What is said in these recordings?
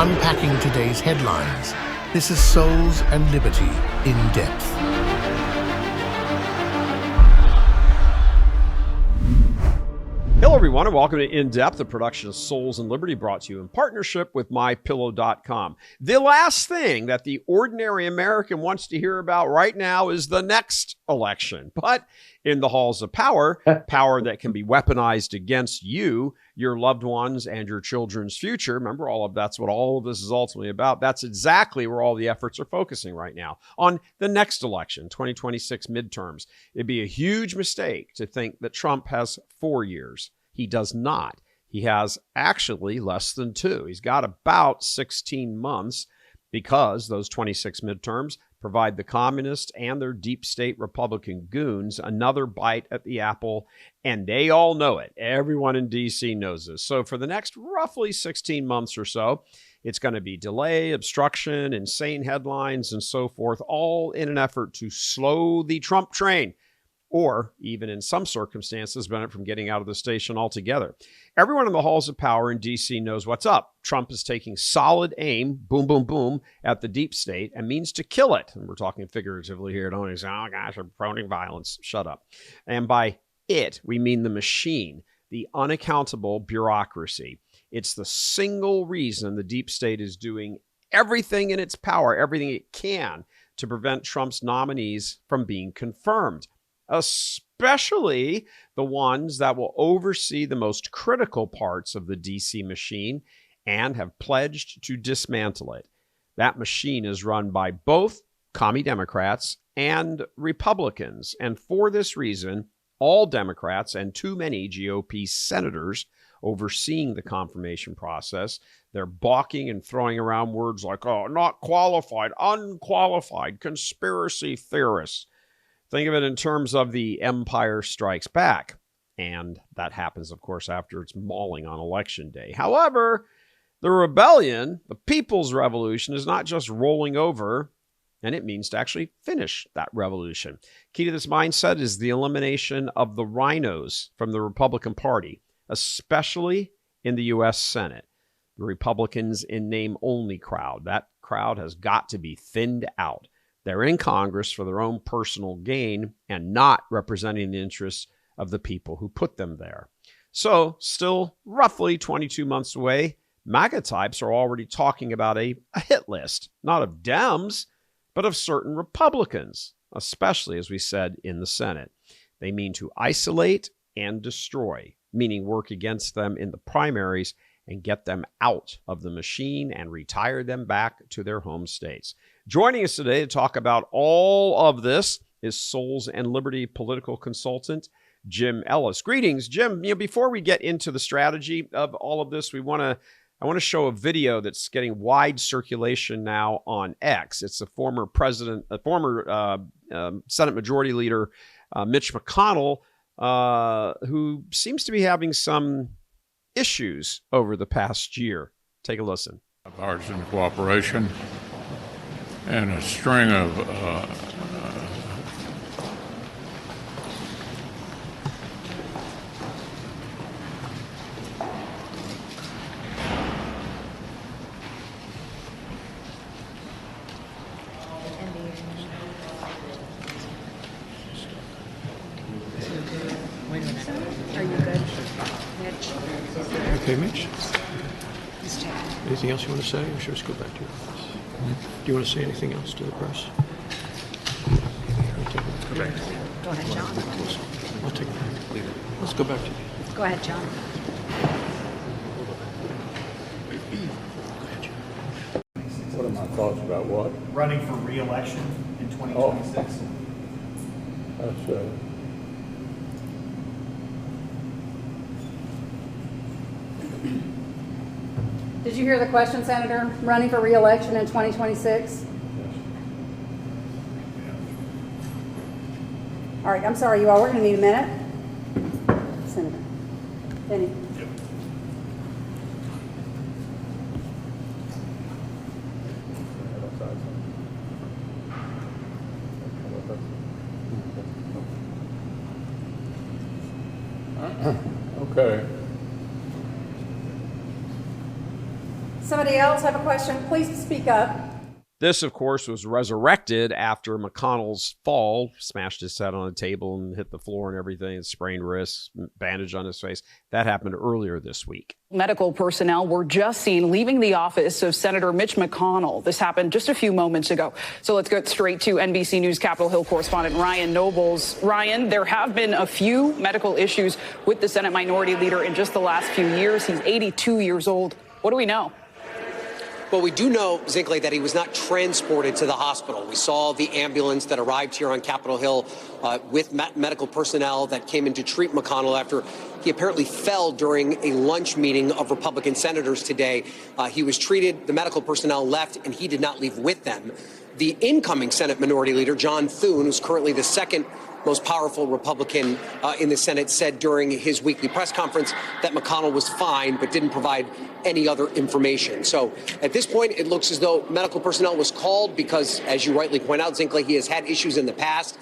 unpacking today's headlines. This is Souls and Liberty in Depth. Hello, everyone, and welcome to In Depth, a production of Souls and Liberty brought to you in partnership with MyPillow.com. The last thing that the ordinary American wants to hear about right now is the next election. But in the halls of power, power that can be weaponized against you, your loved ones, and your children's future. Remember, that's what all of this is ultimately about. That's exactly where all the efforts are focusing right now, on the next election, 2026 midterms. It'd be a huge mistake to think that Trump has 4 years. He does not. He has actually less than 2. He's got about 16 months because those 26 midterms provide the communists and their deep state Republican goons another bite at the apple, and they all know it. Everyone in D.C. knows this. So for the next roughly 16 months or so, it's going to be delay, obstruction, insane headlines, and so forth, all in an effort to slow the Trump train, or even in some circumstances, prevent it from getting out of the station altogether. Everyone in the halls of power in D.C. knows what's up. Trump is taking solid aim, boom, boom, boom, at the deep state and means to kill it. And we're talking figuratively here. Don't say, oh gosh, I'm promoting violence. Shut up. And by it, we mean the machine, the unaccountable bureaucracy. It's the single reason the deep state is doing everything in its power, everything it can, to prevent Trump's nominees from being confirmed, especially the ones that will oversee the most critical parts of the DC machine and have pledged to dismantle it. That machine is run by both commie Democrats and Republicans. And for this reason, all Democrats and too many GOP senators overseeing the confirmation process, they're balking and throwing around words like, oh, not qualified, unqualified, conspiracy theorists. Think of it in terms of the Empire Strikes Back. And that happens, of course, after it's mauling on Election Day. However, the rebellion, the People's Revolution, is not just rolling over, and it means to actually finish that revolution. Key to this mindset is the elimination of the rhinos from the Republican Party, especially in the U.S. Senate. The Republicans in name-only crowd. That crowd has got to be thinned out. They're in Congress for their own personal gain and not representing the interests of the people who put them there. So, still roughly 22 months away, MAGA types are already talking about a hit list, not of Dems, but of certain Republicans, especially, as we said, in the Senate. They mean to isolate and destroy, meaning work against them in the primaries and get them out of the machine and retire them back to their home states. Joining us today to talk about all of this is Souls and Liberty political consultant Jim Ellis. Greetings, Jim. Before we get into the strategy of all of this, I want to show a video that's getting wide circulation now on X. It's a former Senate Majority Leader Mitch McConnell, who seems to be having some issues over the past year. Take a listen. Bipartisan cooperation and a string of Are you good, Mitch? Okay, Mitch. Anything else you want to say, or should we just go back to your office? Do you want to say anything else to the press? Okay, let's go back. Go ahead, John. I'll take it. Leave it. Let's go back to you. Go ahead, John. what are my thoughts about what? Running for re-election in 2026. That's Did you hear the question, Senator? Running for re-election in 2026? All right, I'm sorry, you all. We're going to need a minute. Senator. Benny. Yep. okay. Somebody else have a question? Please speak up. This, of course, was resurrected after McConnell's fall, smashed his head on a table and hit the floor and everything, and sprained wrists, bandage on his face. That happened earlier this week. Medical personnel were just seen leaving the office of Senator Mitch McConnell. This happened just a few moments ago. So let's get straight to NBC News Capitol Hill correspondent Ryan Nobles. Ryan, there have been a few medical issues with the Senate Minority Leader in just the last few years. He's 82 years old. What do we know? Well, we do know, Zinkley, that he was not transported to the hospital. We saw the ambulance that arrived here on Capitol Hill with medical personnel that came in to treat McConnell after he apparently fell during a lunch meeting of Republican senators today. He was treated, the medical personnel left, and he did not leave with them. The incoming Senate Minority Leader, John Thune, who's currently the second most powerful Republican in the Senate, said during his weekly press conference that McConnell was fine but didn't provide any other information. So at this point, it looks as though medical personnel was called because, as you rightly point out, Zinkley, he has had issues in the past.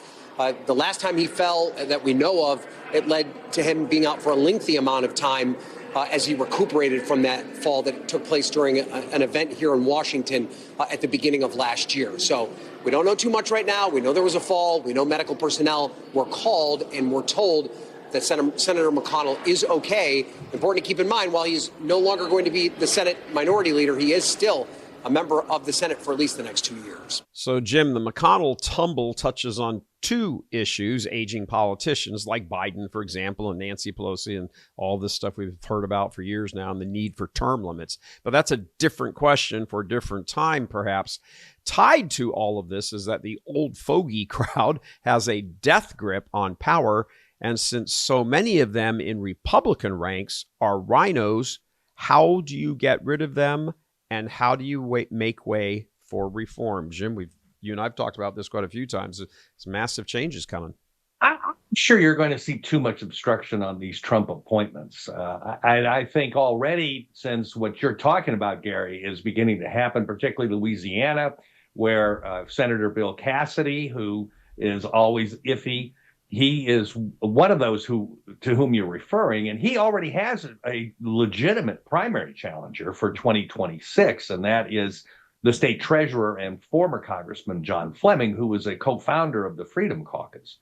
The last time he fell that we know of, it led to him being out for a lengthy amount of time as he recuperated from that fall that took place during an event here in Washington at the beginning of last year. So we don't know too much right now. We know there was a fall. We know medical personnel were called and were told that Senator McConnell is okay. Important to keep in mind, while he's no longer going to be the Senate Minority Leader, he is still a member of the Senate for at least the next 2 years. So, Jim, the McConnell tumble touches on two issues, aging politicians like Biden, for example, and Nancy Pelosi, and all this stuff we've heard about for years now, and the need for term limits. But that's a different question for a different time, perhaps. Tied to all of this is that the old fogey crowd has a death grip on power. And since so many of them in Republican ranks are rhinos, how do you get rid of them? And how do you make way for reform? Jim, you and I've talked about this quite a few times. There's massive changes coming. I'm sure you're going to see too much obstruction on these Trump appointments. I think already, since what you're talking about, Gary, is beginning to happen, particularly Louisiana, where Senator Bill Cassidy, who is always iffy, he is one of those to whom you're referring, and he already has a legitimate primary challenger for 2026, and that is the state treasurer and former Congressman John Fleming, who was a co-founder of the Freedom Caucus.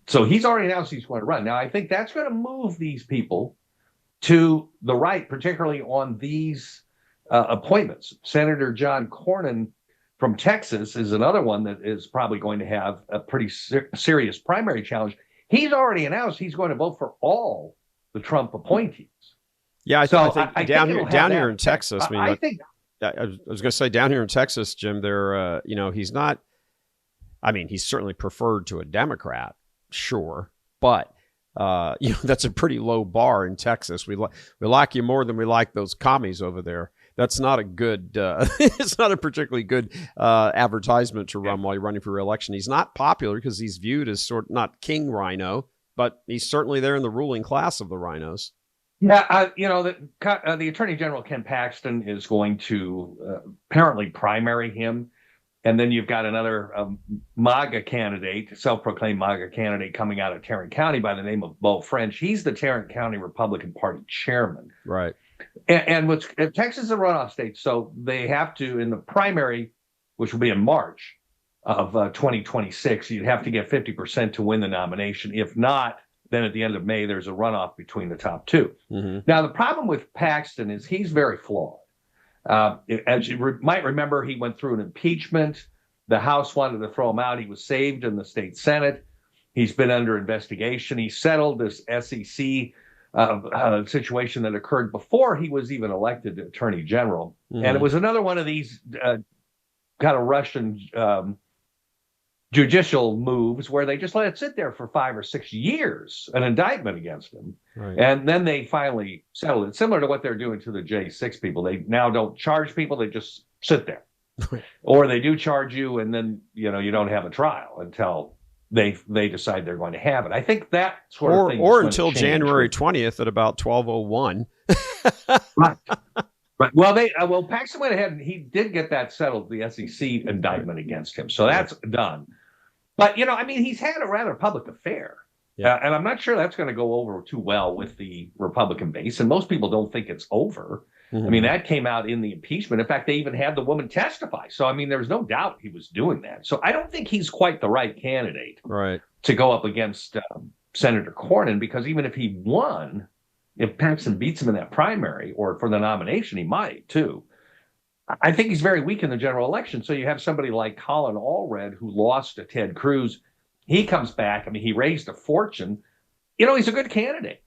So he's already announced he's going to run. Now, I think that's going to move these people to the right, particularly on these appointments. Senator John Cornyn from Texas is another one that is probably going to have a pretty serious primary challenge. He's already announced he's going to vote for all the Trump appointees. Yeah, I think down here in Texas, I was going to say down here in Texas, Jim, they're, he's not, he's certainly preferred to a Democrat, sure, but, that's a pretty low bar in Texas. We like you more than we like those commies over there. That's not a good, it's not a particularly good advertisement to run while you're running for re-election. He's not popular because he's viewed as not King Rhino, but he's certainly there in the ruling class of the rhinos. Yeah, the Attorney General, Ken Paxton, is going to apparently primary him. And then you've got another MAGA candidate, self-proclaimed MAGA candidate coming out of Tarrant County by the name of Beau French. He's the Tarrant County Republican Party chairman. Right. And Texas is a runoff state, so they have to, in the primary, which will be in March of 2026, you'd have to get 50% to win the nomination. If not, then at the end of May, there's a runoff between the top two. Mm-hmm. Now, the problem with Paxton is he's very flawed. As you might remember, he went through an impeachment. The House wanted to throw him out. He was saved in the state Senate. He's been under investigation. He settled this SEC situation that occurred before he was even elected Attorney General. Mm-hmm. And it was another one of these kind of Russian judicial moves where they just let it sit there for 5 or 6 years, an indictment against him. Right. And then they finally settled it, similar to what they're doing to the J6 people. They now don't charge people, they just sit there. Or they do charge you, and then you don't have a trial until they decide they're going to have it. I think that sort of thing. Or until January 20th at about 12:01. Right. Right. Well, Paxton went ahead and he did get that settled, the SEC indictment against him. So that's done. But, he's had a rather public affair. Yeah. And I'm not sure that's going to go over too well with the Republican base. And most people don't think it's over. I mean, that came out in the impeachment. In fact, they even had the woman testify. So, I mean, there was no doubt he was doing that. So I don't think he's quite the right candidate to go up against Senator Cornyn, because even if he won, if Paxton beats him in that primary or for the nomination, he might too. I think he's very weak in the general election. So you have somebody like Colin Allred, who lost to Ted Cruz. He comes back. I mean, he raised a fortune. You know, he's a good candidate.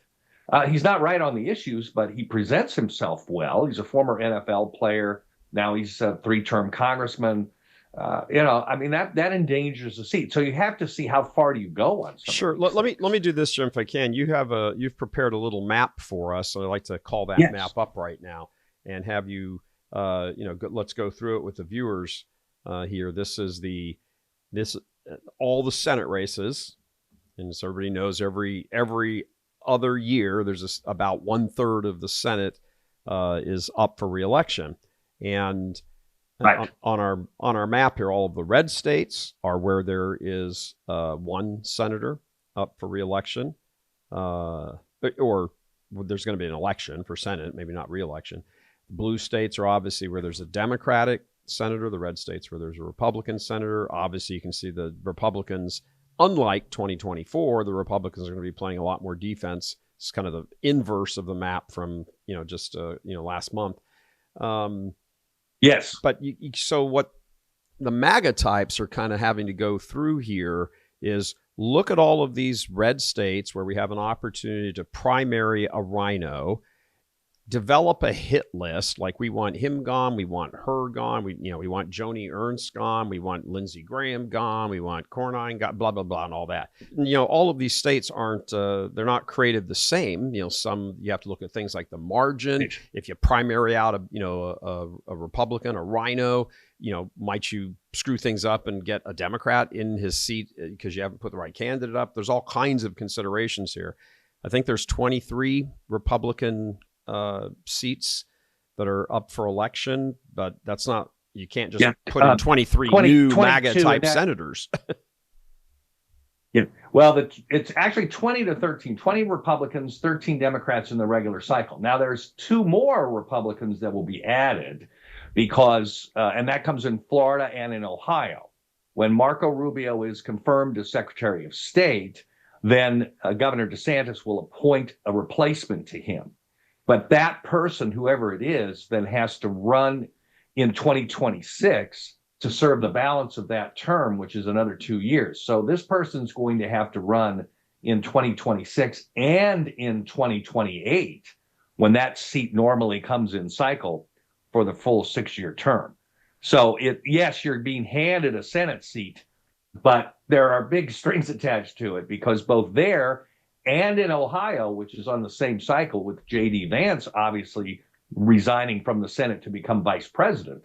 He's not right on the issues, but he presents himself well. He's a former NFL player. Now he's a 3-term congressman. You know, I mean, that endangers the seat. So you have to see how far do you go on something. Sure. Let me do this, Jim, if I can. You've prepared a little map for us. So I'd like to call that map up right now and have you, let's go through it with the viewers here. This is all the Senate races. And so everybody knows every other year, there's about 1/3 of the Senate is up for re-election. And on our map here, all of the red states are where there is one senator up for re-election, or there's going to be an election for Senate, maybe not re-election. Blue states are obviously where there's a Democratic senator. The red states where there's a Republican senator. Obviously, you can see the Republicans. Unlike 2024, the Republicans are going to be playing a lot more defense. It's kind of the inverse of the map from last month. Yes, but so what the MAGA types are kind of having to go through here is look at all of these red states where we have an opportunity to primary a rhino. Develop a hit list, like we want him gone, we want her gone, we want Joni Ernst gone, we want Lindsey Graham gone, we want Cornyn gone, blah blah blah, and all that. And, all of these states aren't they're not created the same. Some you have to look at things like the margin. If you primary out a Republican, a rhino, might you screw things up and get a Democrat in his seat because you haven't put the right candidate up? There's all kinds of considerations here. I think there's 23 Republican seats that are up for election, but that's not, you can't just put in 23 new MAGA type senators. Well, it's actually 20 to 13, 20 Republicans, 13 Democrats in the regular cycle. Now there's 2 more Republicans that will be added because, and that comes in Florida and in Ohio. When Marco Rubio is confirmed as Secretary of State, then Governor DeSantis will appoint a replacement to him. But that person, whoever it is, then has to run in 2026 to serve the balance of that term, which is another 2 years. So this person's going to have to run in 2026 and in 2028, when that seat normally comes in cycle for the full 6-year term. So yes, you're being handed a Senate seat, but there are big strings attached to it because both there and in Ohio, which is on the same cycle with J.D. Vance obviously resigning from the Senate to become vice president,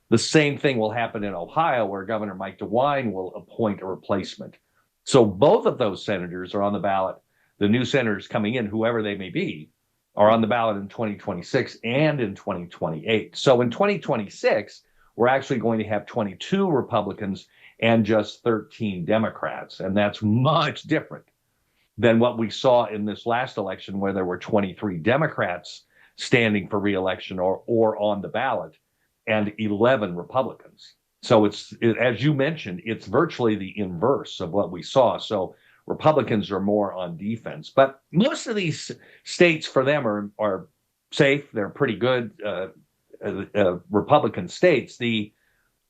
the same thing will happen in Ohio, where Governor Mike DeWine will appoint a replacement. So both of those senators are on the ballot. The new senators coming in, whoever they may be, are on the ballot in 2026 and in 2028. So in 2026, we're actually going to have 22 Republicans and just 13 Democrats. And that's much different than what we saw in this last election, where there were 23 Democrats standing for re-election or on the ballot and 11 Republicans. So as you mentioned, it's virtually the inverse of what we saw. So Republicans are more on defense, but most of these states for them are safe. They're pretty good Republican states.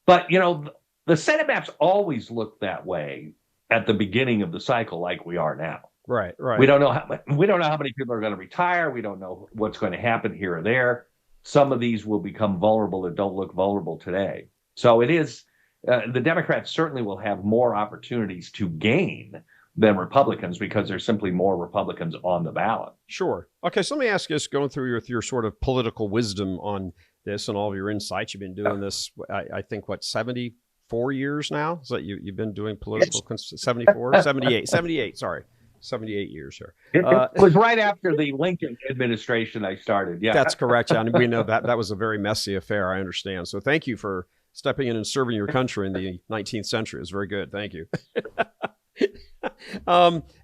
But the Senate maps always look that way at the beginning of the cycle, like we are now. Right. We don't know how many people are going to retire. We don't know what's going to happen here or there. Some of these will become vulnerable that don't look vulnerable today. So it is the Democrats certainly will have more opportunities to gain than Republicans because there's simply more Republicans on the ballot. Sure. Okay, so let me ask you this, going through your sort of political wisdom on this and all of your insights. You've been doing this, I think, 74 years now? Is that you've been doing political 74? 78, sorry. 78 years here. It was right after the Lincoln administration I started. Yeah, that's correct. Yeah, and we know that was a very messy affair. I understand. So thank you for stepping in and serving your country in the 19th century. It was very good. Thank you.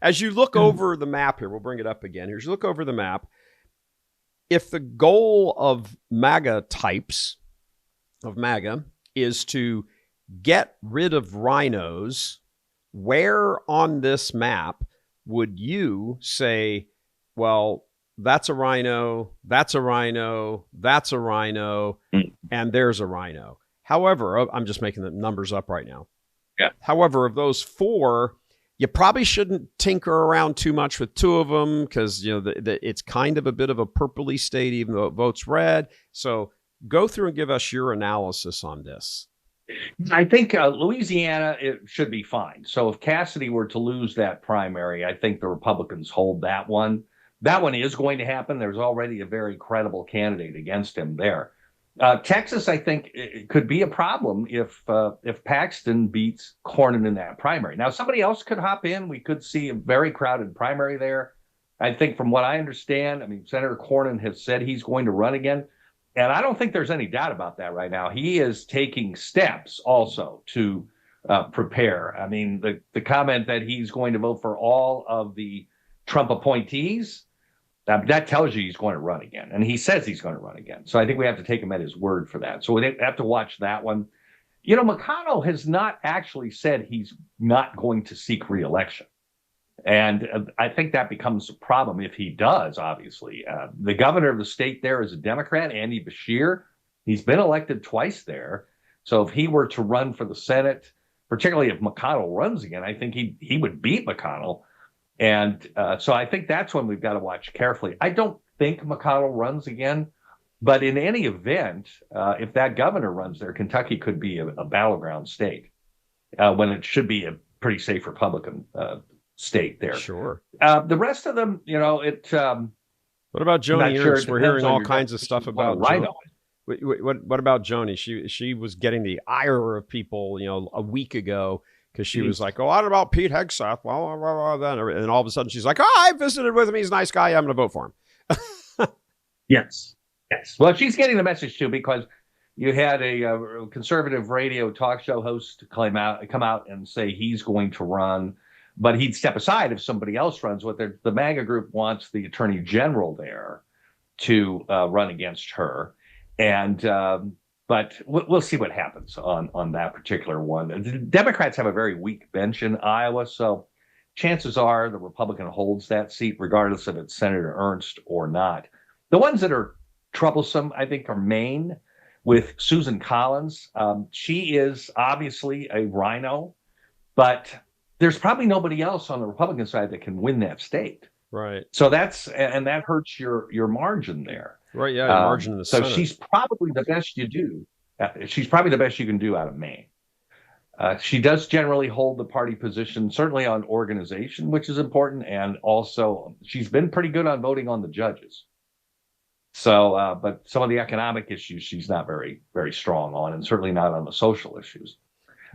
As you look over the map here, we'll bring it up again. As you look over the map, if the goal of MAGA types, of MAGA, is to get rid of rhinos, where on this map would you say, well, that's a rhino, that's a rhino, that's a rhino, and there's a rhino? However, I'm just making the numbers up right now. Yeah. However, of those four, you probably shouldn't tinker around too much with two of them because, you know, it's kind of a bit of a purpley state, even though it votes red. So go through and give us your analysis on this. I think Louisiana, it should be fine. So if Cassidy were to lose that primary, I think the Republicans hold that one. That one is going to happen. There's already a very credible candidate against him there. Texas, I think, it could be a problem if Paxton beats Cornyn in that primary. Now, somebody else could hop in. We could see a very crowded primary there. I think from what I understand, I mean, Senator Cornyn has said he's going to run again. And I don't think there's any doubt about that right now. He is taking steps also to prepare. I mean, the comment that he's going to vote for all of the Trump appointees, that tells you he's going to run again. And he says he's going to run again. So I think we have to take him at his word for that. So we have to watch that one. You know, McConnell has not actually said he's not going to seek re-election. And I think that becomes a problem if he does, obviously. The governor of the state there is a Democrat, Andy Beshear. He's been elected twice there. So if he were to run for the Senate, particularly if McConnell runs again, I think he would beat McConnell. And so I think that's when we've got to watch carefully. I don't think McConnell runs again, but in any event, if that governor runs there, Kentucky could be a battleground state when it should be a pretty safe Republican state there. Sure. The rest of them, you know, what about Joni Ernst? Sure. We're hearing all kinds of stuff about Rhino. What about Joni? She was getting the ire of people, you know, a week ago because she was like, "Oh, I don't know about Pete Hegseth." And all of a sudden she's like, "Oh, I visited with him. He's a nice guy. I'm going to vote for him." Yes. Well, she's getting the message too, because you had a conservative radio talk show host come out and say he's going to run, but he'd step aside if somebody else runs. What the MAGA group wants the attorney general there to run against her. And but we'll see what happens on that particular one. The Democrats have a very weak bench in Iowa, so chances are the Republican holds that seat, regardless if it's Senator Ernst or not. The ones that are troublesome, I think, are Maine with Susan Collins. She is obviously a rhino, but there's probably nobody else on the Republican side that can win that state. Right. So that hurts your margin there. Right. Yeah. Margin in the Senate. So she's probably the best you do. She's probably the best you can do out of Maine. She does generally hold the party position, certainly on organization, which is important. And also she's been pretty good on voting on the judges. So, but some of the economic issues she's not very, very strong on, and certainly not on the social issues.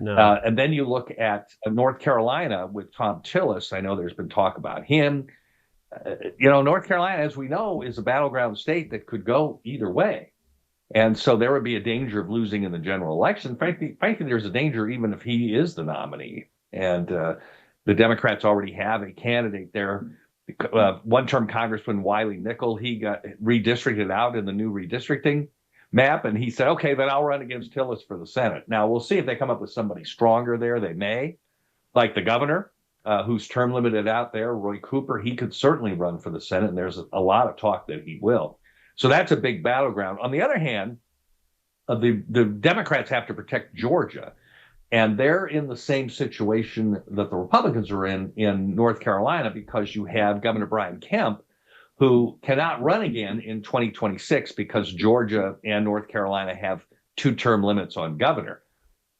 No. And then you look at North Carolina with Tom Tillis. I know there's been talk about him. North Carolina, as we know, is a battleground state that could go either way. And so there would be a danger of losing in the general election. Frankly, there's a danger even if he is the nominee. And the Democrats already have a candidate there. One-term Congressman Wiley Nickel, he got redistricted out in the new redistricting map. And he said, okay, then I'll run against Tillis for the Senate. Now, we'll see if they come up with somebody stronger there. They may, like the governor, who's term limited out there, Roy Cooper. He could certainly run for the Senate, and there's a lot of talk that he will. So that's a big battleground. On the other hand, the Democrats have to protect Georgia, and they're in the same situation that the Republicans are in North Carolina, because you have Governor Brian Kemp, who cannot run again in 2026 because Georgia and North Carolina have 2-term limits on governor.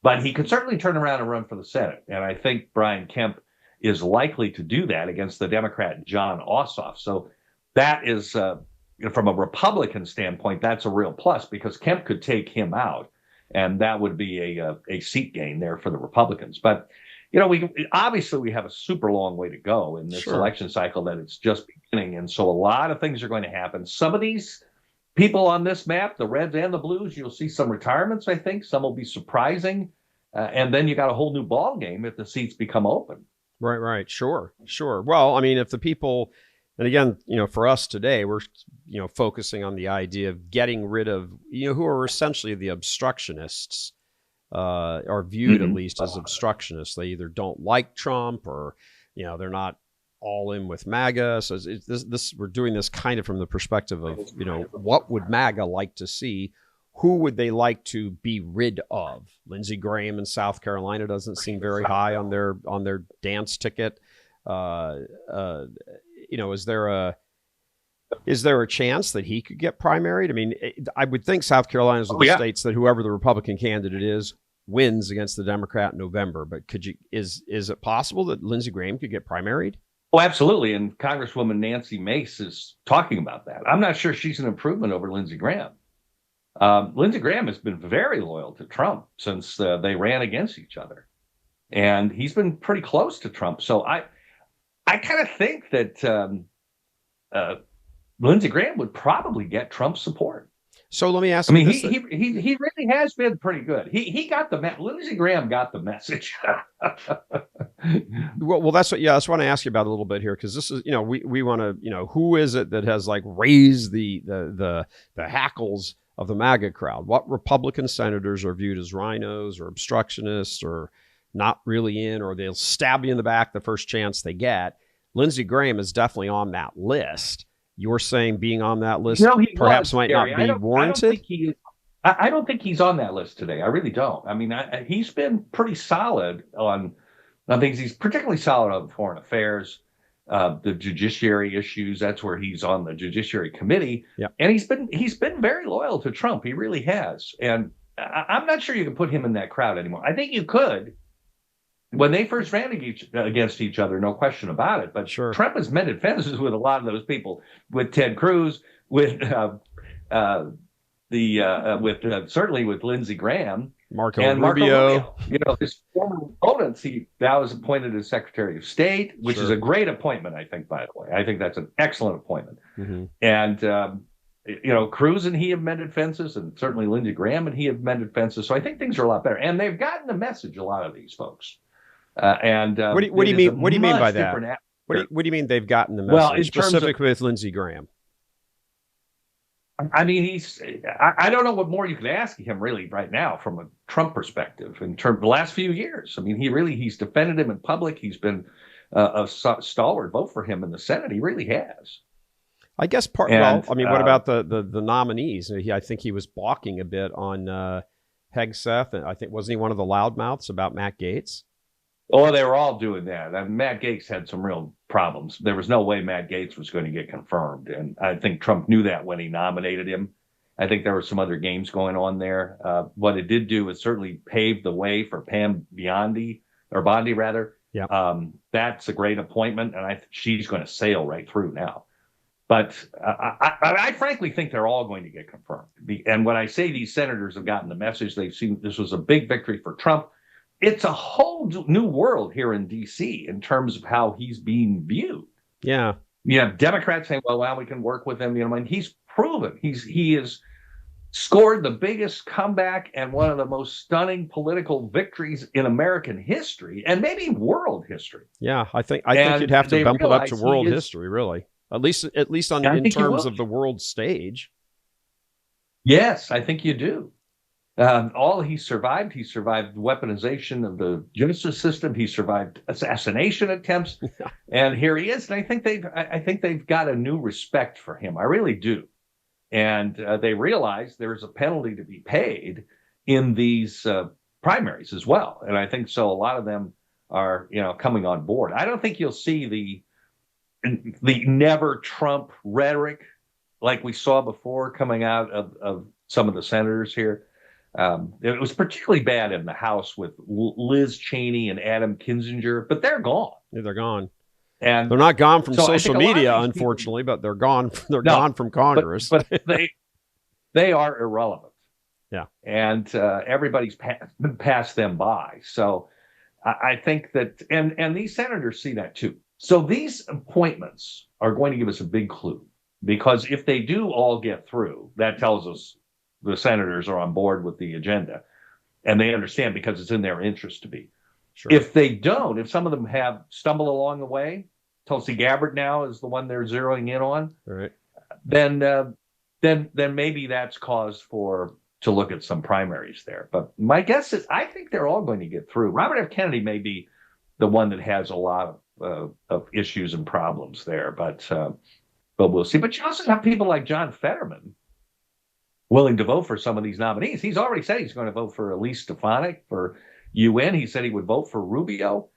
But he could certainly turn around and run for the Senate, and I think Brian Kemp is likely to do that against the Democrat John Ossoff. So that is, from a Republican standpoint, that's a real plus, because Kemp could take him out, and that would be a seat gain there for the Republicans. But, we obviously have a super long way to go in this election cycle, that it's just beginning. And so a lot of things are going to happen. Some of these people on this map, the Reds and the Blues, you'll see some retirements, I think. Some will be surprising. And then you got a whole new ball game if the seats become open. Right. Sure. Well, I mean, if the people And again, for us today, we're, focusing on the idea of getting rid of, who are essentially the obstructionists, are viewed at least as obstructionists. They either don't like Trump or, they're not all in with MAGA. So we're doing this kind of from the perspective of, what would MAGA like to see? Who would they like to be rid of? Lindsey Graham in South Carolina doesn't seem very high on their dance ticket. Is there a chance that he could get primaried? I mean, I would think South Carolina is one of the states that whoever the Republican candidate is wins against the Democrat in November. But is it possible that Lindsey Graham could get primaried? Oh, absolutely. And Congresswoman Nancy Mace is talking about that. I'm not sure she's an improvement over Lindsey Graham. Lindsey Graham has been very loyal to Trump since they ran against each other. And he's been pretty close to Trump. So I kind of think that Lindsey Graham would probably get Trump's support. So let me ask you this. He really has been pretty good. He got Lindsey Graham got the message. well, that's what I want to ask you about a little bit here, because this is, we want to, who is it that has like raised the hackles of the MAGA crowd? What Republican senators are viewed as rhinos or obstructionists or not really in, or they'll stab you in the back the first chance they get? Lindsey Graham is definitely on that list. You're saying being on that list perhaps might not be warranted? I don't think he's on that list today. I really don't. I mean, he's been pretty solid on things. He's particularly solid on foreign affairs, the judiciary issues. That's where he's on the Judiciary Committee. Yep. And he's been very loyal to Trump. He really has. And I'm not sure you can put him in that crowd anymore. I think you could. When they first ran against each other, no question about it. But sure, Trump has mended fences with a lot of those people, with Ted Cruz, with certainly with Lindsey Graham, Marco Rubio. His former opponents. He now is appointed as Secretary of State, which is a great appointment, I think. By the way, I think that's an excellent appointment. Mm-hmm. And Cruz and he have mended fences, and certainly Lindsey Graham and he have mended fences. So I think things are a lot better, and they've gotten the message. A lot of these folks. What do you mean? What do you mean by that? What do you mean they've gotten the message? Well, specifically with Lindsey Graham. I mean, I don't know what more you could ask him really right now from a Trump perspective in terms of the last few years. I mean, he's defended him in public. He's been a stalwart vote for him in the Senate. He really has. I guess what about the nominees? I think he was balking a bit on Hegseth, and I think wasn't he one of the loudmouths about Matt Gaetz? Oh, they were all doing that. I mean, Matt Gaetz had some real problems. There was no way Matt Gaetz was going to get confirmed. And I think Trump knew that when he nominated him. I think there were some other games going on there. What it did do is certainly pave the way for Pam Bondi. Yeah. That's a great appointment, and she's going to sail right through now. But I frankly think they're all going to get confirmed. And when I say these senators have gotten the message, they've seen this was a big victory for Trump. It's a whole new world here in D.C. in terms of how he's being viewed. Yeah. You have Democrats saying, well, we can work with him. And he's proven he has scored the biggest comeback and one of the most stunning political victories in American history and maybe world history. Yeah, I think you'd have to bump it up to world history, really. At least in terms of the world stage. Yes, I think you do. He survived weaponization of the justice system. He survived assassination attempts, and here he is. And I think they've got a new respect for him. I really do, and they realize there's a penalty to be paid in these primaries as well. And I think so. A lot of them are coming on board. I don't think you'll see the never Trump rhetoric like we saw before coming out of some of the senators here. It was particularly bad in the House with Liz Cheney and Adam Kinzinger, but they're gone. Yeah, they're gone. And they're not gone from social media, unfortunately, but they're gone. They're gone from Congress. But they are irrelevant. Yeah. And everybody's passed them by. So I think that, and these senators see that too. So these appointments are going to give us a big clue, because if they do all get through, that tells us the senators are on board with the agenda, and they understand because it's in their interest to be. Sure. If they don't, if some of them have stumbled along the way, Tulsi Gabbard now is the one they're zeroing in on, Right. then maybe that's cause to look at some primaries there. But my guess is I think they're all going to get through. Robert F. Kennedy may be the one that has a lot of issues and problems there, but we'll see. But you also have people like John Fetterman willing to vote for some of these nominees. He's already said he's going to vote for Elise Stefanik for UN. He said he would vote for Rubio.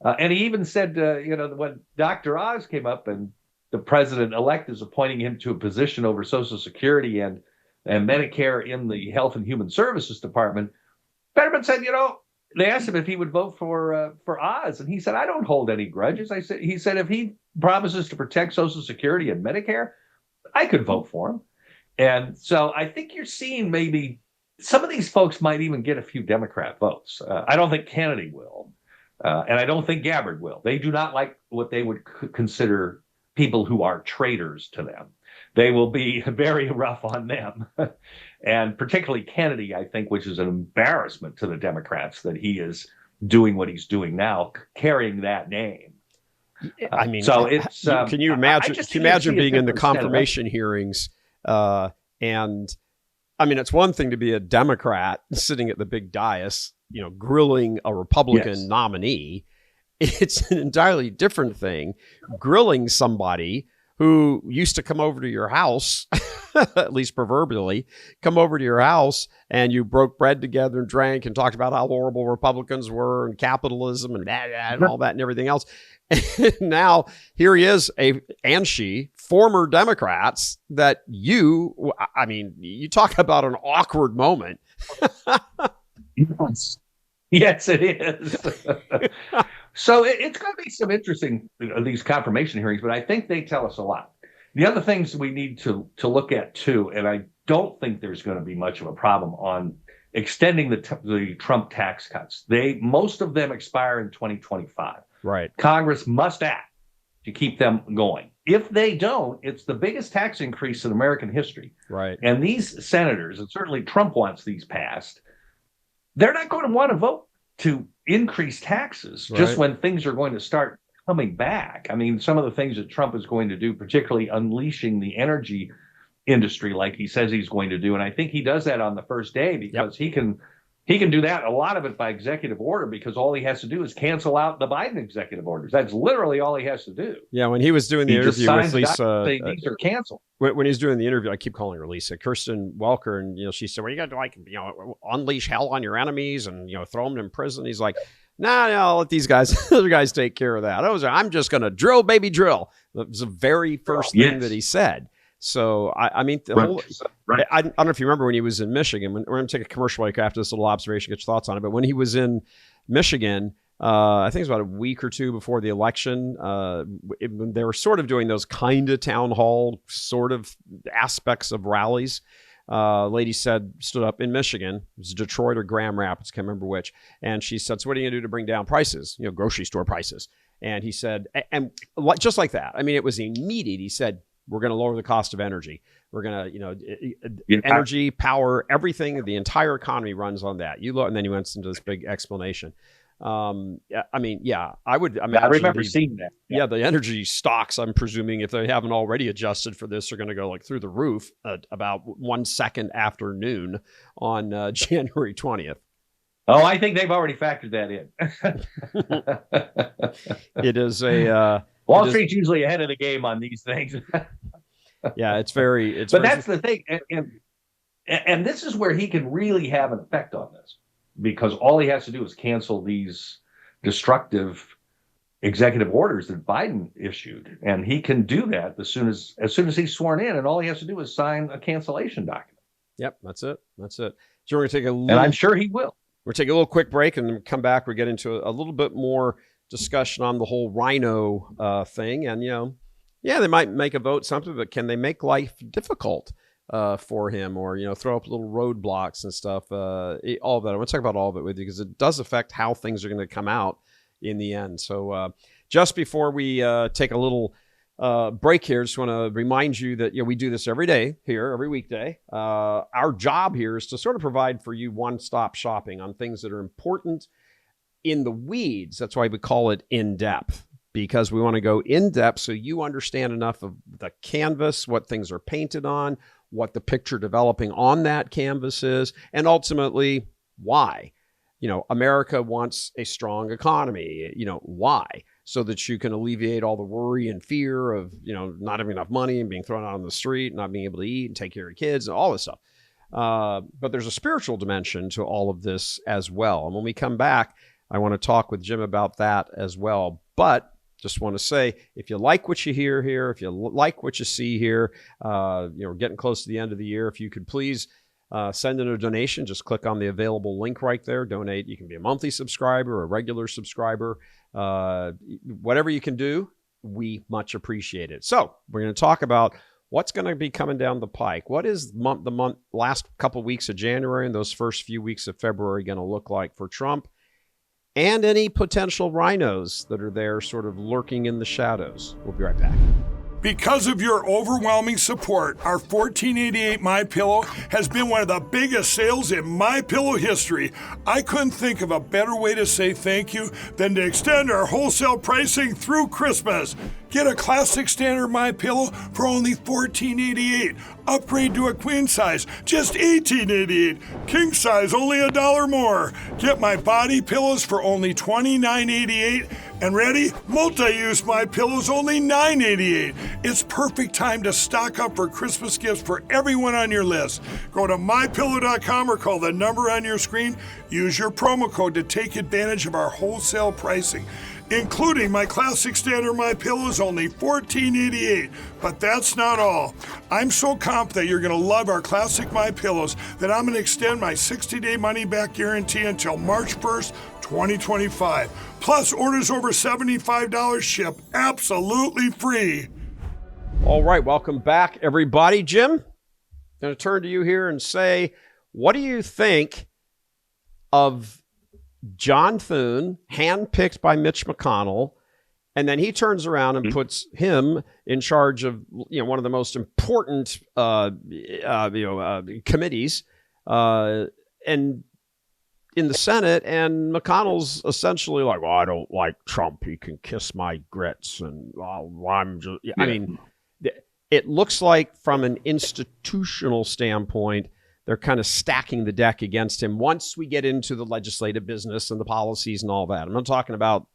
And he even said, when Dr. Oz came up and the president-elect is appointing him to a position over Social Security and Medicare in the Health and Human Services Department, Fetterman said, they asked him if he would vote for Oz, and he said, I don't hold any grudges. He said, if he promises to protect Social Security and Medicare, I could vote for him. And so I think you're seeing maybe some of these folks might even get a few Democrat votes. I don't think Kennedy will. And I don't think Gabbard will. They do not like what they would consider people who are traitors to them. They will be very rough on them. And particularly Kennedy, I think, which is an embarrassment to the Democrats that he is doing what he's doing now, carrying that name. I mean, so it's can you imagine? Can you imagine being in the confirmation Senate hearings? And I mean, it's one thing to be a Democrat sitting at the big dais, grilling a Republican nominee. It's an entirely different thing grilling somebody who used to come over to your house, at least proverbially, come over to your house and you broke bread together and drank and talked about how horrible Republicans were and capitalism and all that and everything else. And now here he is, and she, former Democrats that you talk about an awkward moment. Yes, it is. So it's going to be some interesting, these confirmation hearings, but I think they tell us a lot. The other things we need to look at, too, and I don't think there's going to be much of a problem on extending the Trump tax cuts. Most of them expire in 2025. Right. Congress must act to keep them going. If they don't, it's the biggest tax increase in American history. Right. And these senators, and certainly Trump wants these passed, they're not going to want to vote to increase taxes just when things are going to start coming back. I mean, some of the things that Trump is going to do, particularly unleashing the energy industry like he says he's going to do. And I think he does that on the first day because he can do that, a lot of it by executive order, because all he has to do is cancel out the Biden executive orders. That's literally all he has to do. Yeah, when he was doing the interview with Lisa, these are canceled. When he's doing the interview, I keep calling her Lisa, Kirsten Welker, and she said, "Well, you got to unleash hell on your enemies and throw them in prison." He's like, "No, I'll let these guys, other guys take care of that. I'm just going to drill, baby, drill." That was the very first thing that he said. So, I mean, I don't know if you remember when he was in Michigan. We're going to take a commercial break after this little observation, get your thoughts on it. But when he was in Michigan, I think it was about a week or two before the election, they were sort of doing those kind of town hall sort of aspects of rallies. Lady stood up in Michigan. It was Detroit or Grand Rapids, can't remember which. And she said, "So what are you going to do to bring down prices, grocery store prices?" And he said, and just like that. I mean, it was immediate. He said, "We're going to lower the cost of energy. We're going to, energy, power, everything, the entire economy runs on that." And then he went into this big explanation. I would imagine. I remember seeing that. Yeah, the energy stocks, I'm presuming, if they haven't already adjusted for this, are going to go through the roof about 1 second after noon on January 20th. Oh, I think they've already factored that in. It is a... Wall Street's usually ahead of the game on these things. Yeah, that's the thing. And this is where he can really have an effect on this, because all he has to do is cancel these destructive executive orders that Biden issued. And he can do that as soon as he's sworn in. And all he has to do is sign a cancellation document. Yep, that's it. So we're going to take and I'm sure he will. We're taking a little quick break and then come back. We get into a little bit more discussion on the whole rhino thing. And, they might make a vote something, but can they make life difficult for him or, throw up little roadblocks and stuff? All of that. I want to talk about all of it with you because it does affect how things are going to come out in the end. So just before we take a little break here, just want to remind you that we do this every day here, every weekday. Our job here is to sort of provide for you one-stop shopping on things that are important in the weeds. That's why we call it In Depth. because we want to go in depth so you understand enough of the canvas, what things are painted on, what the picture developing on that canvas is, and ultimately why. America wants a strong economy. Why? So that you can alleviate all the worry and fear of, not having enough money and being thrown out on the street, not being able to eat and take care of kids and all this stuff. But there's a spiritual dimension to all of this as well. And when we come back, I want to talk with Jim about that as well. But just want to say, if you like what you hear here, if you like what you see here, we're getting close to the end of the year. If you could please send in a donation, just click on the available link right there. Donate. You can be a monthly subscriber, a regular subscriber, whatever you can do. We much appreciate it. So we're going to talk about what's going to be coming down the pike. What is the last couple weeks of January and those first few weeks of February going to look like for Trump and any potential rhinos that are there sort of lurking in the shadows? We'll be right back. Because of your overwhelming support, our 1488 MyPillow has been one of the biggest sales in MyPillow history. I couldn't think of a better way to say thank you than to extend our wholesale pricing through Christmas. Get a classic standard MyPillow for only $14.88. Upgrade to a queen size, just $18.88. King size, only $1 more. Get my body pillows for only $29.88. And ready? Multi-use MyPillows, only $9.88. It's perfect time to stock up for Christmas gifts for everyone on your list. Go to MyPillow.com or call the number on your screen. Use your promo code to take advantage of our wholesale pricing. Including my classic standard MyPillows, only $14.88. But that's not all. I'm so confident you're going to love our classic MyPillows that I'm going to extend my 60-day money-back guarantee until March 1st, 2025. Plus, orders over $75 ship absolutely free. All right, welcome back, everybody. Jim, I'm going to turn to you here and say, what do you think of John Thune, handpicked by Mitch McConnell, and then he turns around and puts him in charge of one of the most important committees and in the Senate, and McConnell's essentially like, well, I don't like Trump. He can kiss my grits, and I'm just. I mean, it looks like from an institutional standpoint, they're kind of stacking the deck against him once we get into the legislative business and the policies and all that. I'm not talking about,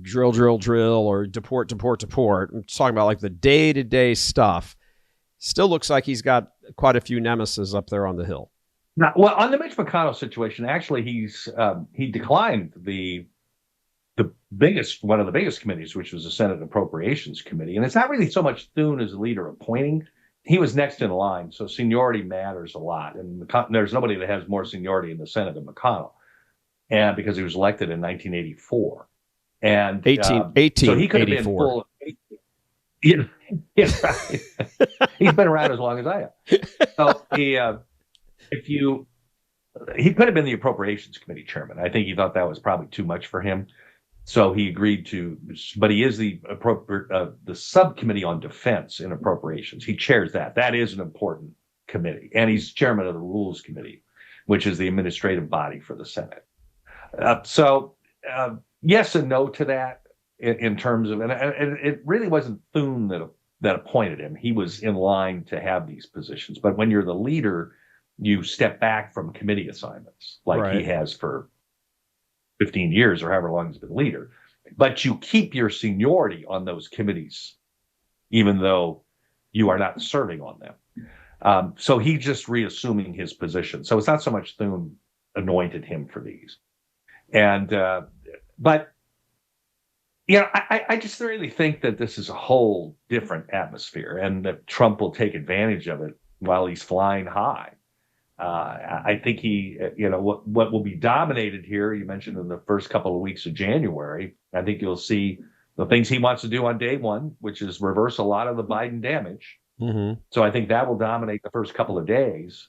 drill, or deport. I'm talking about like the day-to-day stuff. Still looks like he's got quite a few nemesis up there on the Hill. Now, well, on the Mitch McConnell situation, actually, he declined one of the biggest committees, which was the Senate Appropriations Committee. And it's not really so much Thune as the leader appointing. He was next in line, so seniority matters a lot. And there's nobody that has more seniority in the Senate than McConnell, and because he was elected in 1984. And 1884. So he could have been full. Yeah, right. He's been around as long as I have. So he could have been the Appropriations Committee chairman. I think he thought that was probably too much for him. So he agreed to, but he is the subcommittee on defense and appropriations. He chairs that. That is an important committee. And he's chairman of the Rules Committee, which is the administrative body for the Senate. So yes and no to that in terms of, and it really wasn't Thune that appointed him. He was in line to have these positions. But when you're the leader, you step back from committee assignments like he has for 15 years or however long he's been leader, but you keep your seniority on those committees, even though you are not serving on them. So he's just reassuming his position. So it's not so much Thune anointed him for these. And, but, I just really think that this is a whole different atmosphere and that Trump will take advantage of it while he's flying high. I think what will be dominated here, you mentioned in the first couple of weeks of January, I think you'll see the things he wants to do on day one, which is reverse a lot of the Biden damage. Mm-hmm. So I think that will dominate the first couple of days.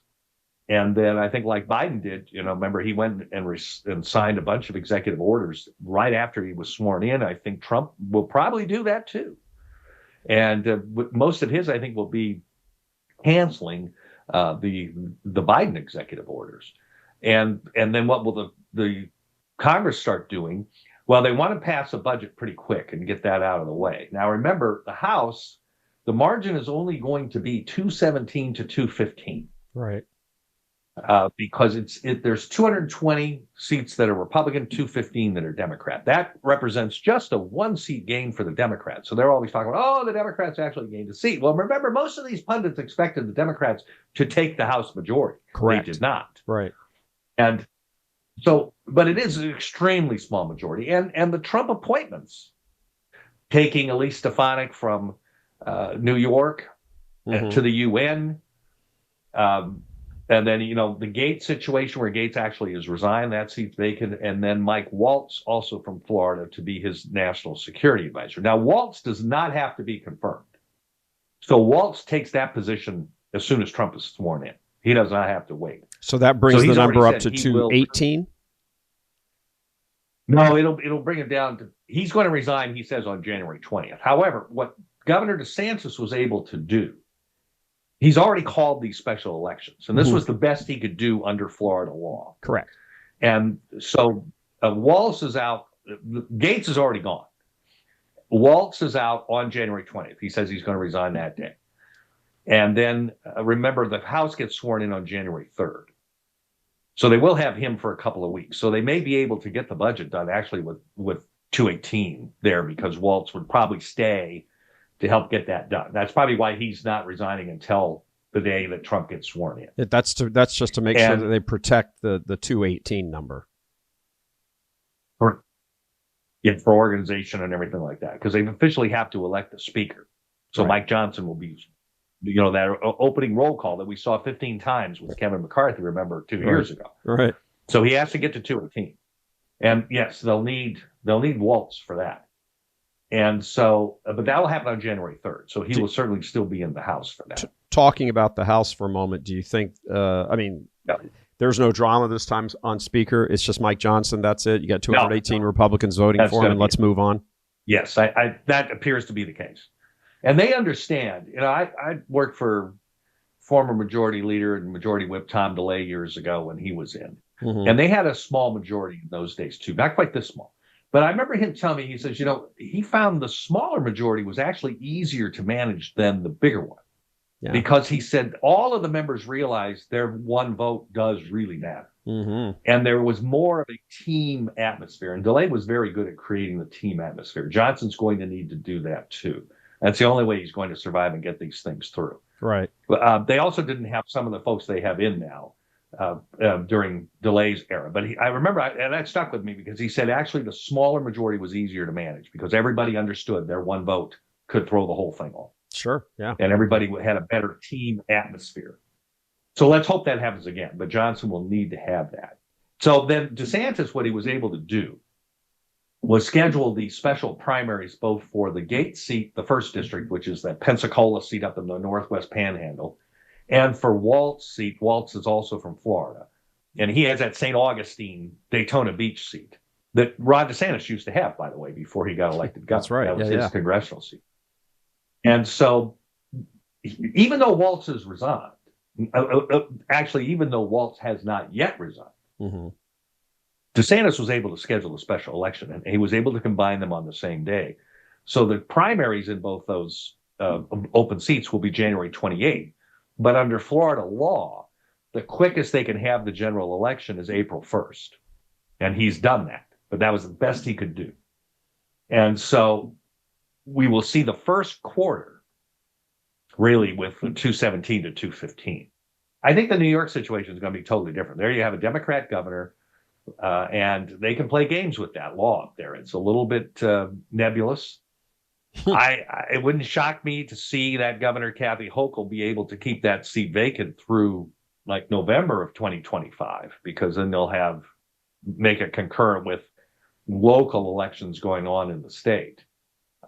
And then I think like Biden did, remember he went and signed a bunch of executive orders right after he was sworn in. I think Trump will probably do that too. And most of his, I think, will be canceling the Biden executive orders. And then what will the Congress start doing? Well, they want to pass a budget pretty quick and get that out of the way. Now, remember, the House, the margin is only going to be 217 to 215. Right. Because there's 220 seats that are Republican, 215 that are Democrat. That represents just a 1-seat gain for the Democrats. So they're always talking about, oh, the Democrats actually gained a seat. Well, remember, most of these pundits expected the Democrats to take the House majority. Correct. They did not. Right. And so, but it is an extremely small majority. And the Trump appointments, taking Elise Stefanik from New York to the UN, and then, the Gates situation where Gates actually has resigned, that seat's vacant. And then Mike Waltz, also from Florida, to be his national security advisor. Now, Waltz does not have to be confirmed. So Waltz takes that position as soon as Trump is sworn in. He does not have to wait. So that brings the number up to 218? No, it'll bring it down to, he's going to resign, he says, on January 20th. However, what Governor DeSantis was able to do, he's already called these special elections, and this was the best he could do under Florida law. Correct. And so Waltz is out. Gates is already gone. Waltz is out on January 20th. He says he's going to resign that day. And then remember, the House gets sworn in on January 3rd. So they will have him for a couple of weeks. So they may be able to get the budget done actually with 218 there, because Waltz would probably stay to help get that done. That's probably why he's not resigning until the day that Trump gets sworn in. That's just to make sure that they protect the 218 number. For organization and everything like that, because they officially have to elect a speaker. So Right. Mike Johnson will be, that opening roll call that we saw 15 times with Kevin McCarthy, remember, 2 years ago. Right. So he has to get to 218. And yes, they'll need Waltz for that. And so, but that will happen on January 3rd. So he will certainly still be in the House for that. Talking about the House for a moment, do you think, there's no drama this time on Speaker? It's just Mike Johnson, that's it? You got 218 Republicans voting for him, and let's move on? Yes, that appears to be the case. And they understand. I worked for former Majority Leader and Majority Whip Tom DeLay years ago when he was in. And they had a small majority in those days, too. Not quite this small. But I remember him telling me, he says, he found the smaller majority was actually easier to manage than the bigger one. Yeah. Because he said all of the members realized their one vote does really matter. And there was more of a team atmosphere. And DeLay was very good at creating the team atmosphere. Johnson's going to need to do that, too. That's the only way he's going to survive and get these things through. Right. But they also didn't have some of the folks they have in now during DeLay's era. But I remember, and that stuck with me, because he said actually the smaller majority was easier to manage because everybody understood their one vote could throw the whole thing off. Sure, yeah. And everybody had a better team atmosphere. So let's hope that happens again. But Johnson will need to have that. So then DeSantis, what he was able to do was schedule the special primaries both for the Gates seat, the 1st district, which is that Pensacola seat up in the Northwest Panhandle, and for Waltz's seat. Waltz is also from Florida. And he has that St. Augustine, Daytona Beach seat that Ron DeSantis used to have, by the way, before he got elected governor. That's right. That was his congressional seat. And so even though Waltz has resigned, actually, even though Waltz has not yet resigned, DeSantis was able to schedule a special election, and he was able to combine them on the same day. So the primaries in both those open seats will be January 28th. But under Florida law, the quickest they can have the general election is April 1st. And he's done that. But that was the best he could do. And so we will see the first quarter really with 217 to 215. I think the New York situation is going to be totally different. There you have a Democrat governor, and they can play games with that law up there. It's a little bit nebulous. It wouldn't shock me to see that Governor Kathy Hochul be able to keep that seat vacant through like November of 2025, because then they'll make it concurrent with local elections going on in the state.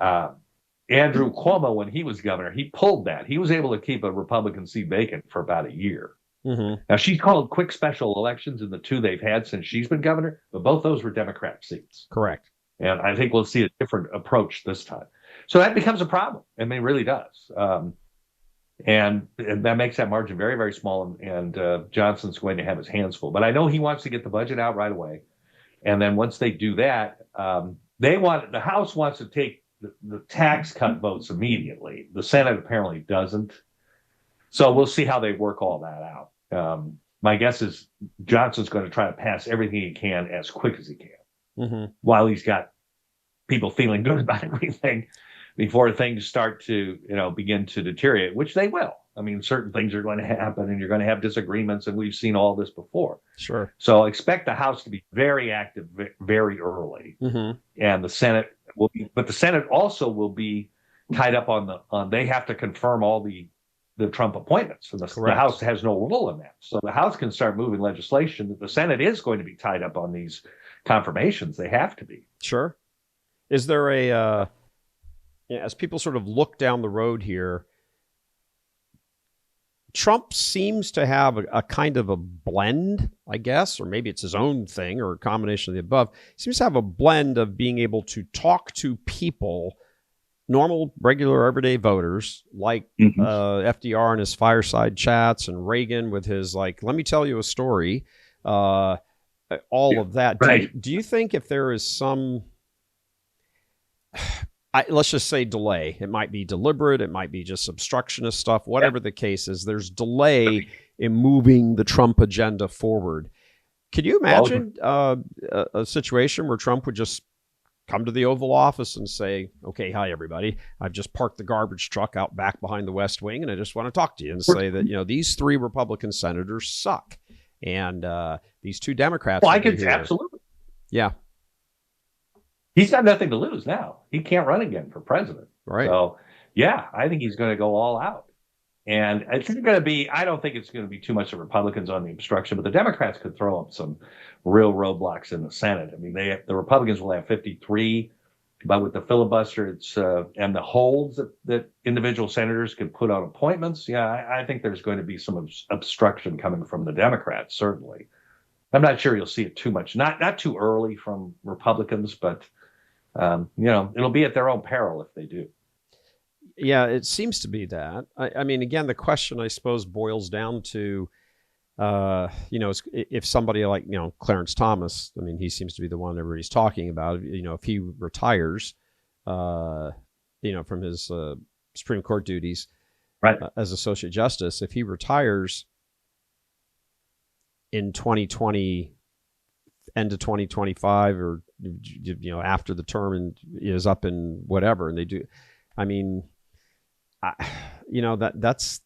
Andrew Cuomo, when he was governor, he pulled that. He was able to keep a Republican seat vacant for about a year. Now, she's called quick special elections in the 2 they've had since she's been governor, but both those were Democrat seats. Correct. And I think we'll see a different approach this time. So that becomes a problem. I mean, it really does. And that makes that margin very, very small. And Johnson's going to have his hands full. But I know he wants to get the budget out right away. And then once they do that, the House wants to take the tax cut votes immediately. The Senate apparently doesn't. So we'll see how they work all that out. My guess is Johnson's going to try to pass everything he can as quick as he can, while he's got people feeling good about everything before things start to, begin to deteriorate, which they will. I mean, certain things are going to happen and you're going to have disagreements, and we've seen all this before. Sure. So expect the House to be very active very early, and the Senate will be, but the Senate also will be tied up on they have to confirm all the Trump appointments, and the House has no role in that. So the House can start moving legislation. The Senate is going to be tied up on these confirmations. They have to be. Sure. Is there as people sort of look down the road here, Trump seems to have a kind of a blend, I guess, or maybe it's his own thing or a combination of the above. He seems to have a blend of being able to talk to people, normal, regular, everyday voters, like FDR and his fireside chats, and Reagan with his, let me tell you a story, all of that. Right. Do you think if there is some... let's just say delay. It might be deliberate. It might be just obstructionist stuff. Whatever the case is, there's delay in moving the Trump agenda forward. Could you imagine a situation where Trump would just come to the Oval Office and say, okay, hi, everybody. I've just parked the garbage truck out back behind the West Wing, and I just want to talk to you and say that, these 3 Republican senators suck. And these 2 Democrats. Well, I could, absolutely. Yeah. He's got nothing to lose now. He can't run again for president. Right. So, yeah, I think he's going to go all out. And it's going to be, I don't think it's going to be too much of Republicans on the obstruction, but the Democrats could throw up some real roadblocks in the Senate. I mean, the Republicans will have 53, but with the filibuster, it's and the holds that individual senators could put on appointments. Yeah, I think there's going to be some obstruction coming from the Democrats, certainly. I'm not sure you'll see it too much, not too early from Republicans, but it'll be at their own peril if they do. Yeah, it seems to be that. I mean, again, the question, I suppose, boils down to, if somebody like, Clarence Thomas, I mean, he seems to be the one everybody's talking about, if he retires, from his Supreme Court duties as Associate Justice, if he retires in 2020, end of 2025, or, after the term is up in whatever, and they do, I mean, that's